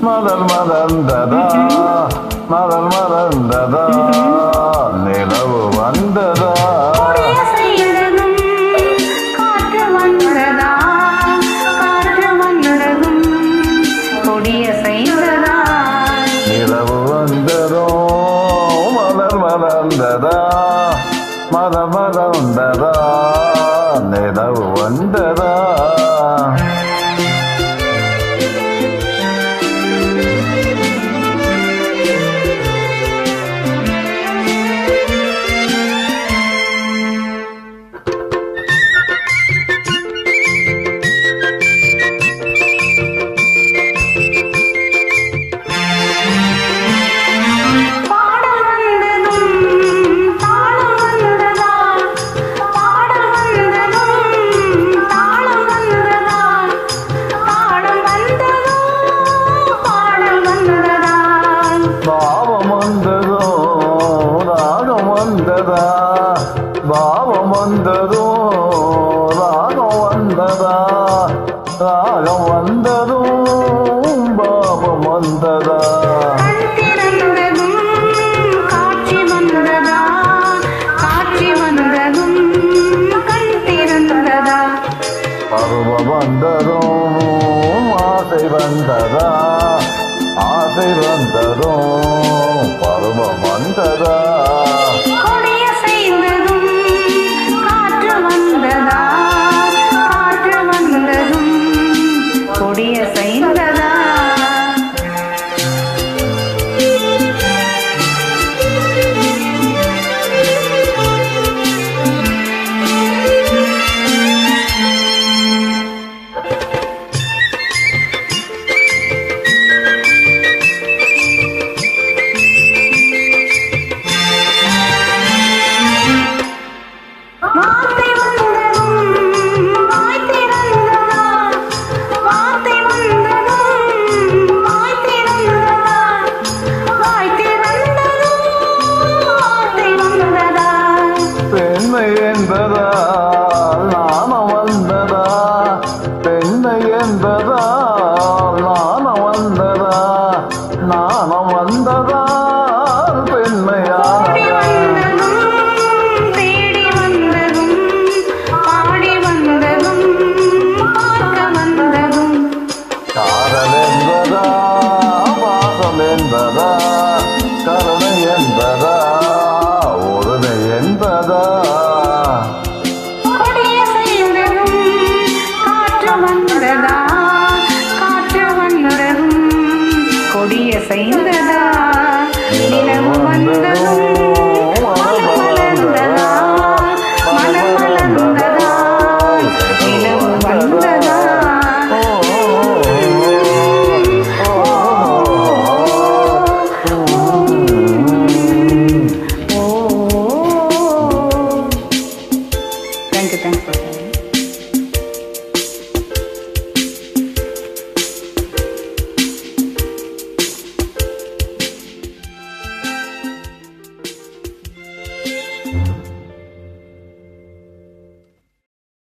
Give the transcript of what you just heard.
மலர் மலர்ந்ததா மலர் மலர்ந்ததா நிலவு வந்ததா காற்று வந்ததா காற்று வந்ததும் கொடிய செய்ததா நிலவு வந்ததோ மலர் மலர்ந்ததா மலர் மலர்ந்ததா நிலவு வந்ததா பாவம் வந்ததோ ராகம் வந்ததா ராகம் வந்ததும் பாவம் வந்ததா காட்சி வந்ததா காட்சி வந்ததும் கண் திறந்ததா பருவம் வந்ததும் ஆசை வந்ததா ஆசை வந்ததும் பருவம் வந்ததா கொடிய செய்ததா என்பதா நாணம் வந்ததா பெண்ணை என்பதா நாணம் வந்ததா நாணம் வந்ததா பெண்மையானதா தேடி வந்ததும் பாடி வந்ததும் பார்க்க வந்ததும் காதல் என்பதா பாசம் என்பதா கருணை என்பதா ஒருமை என்பதா காற்று வந்ததும் கொடிய செய்த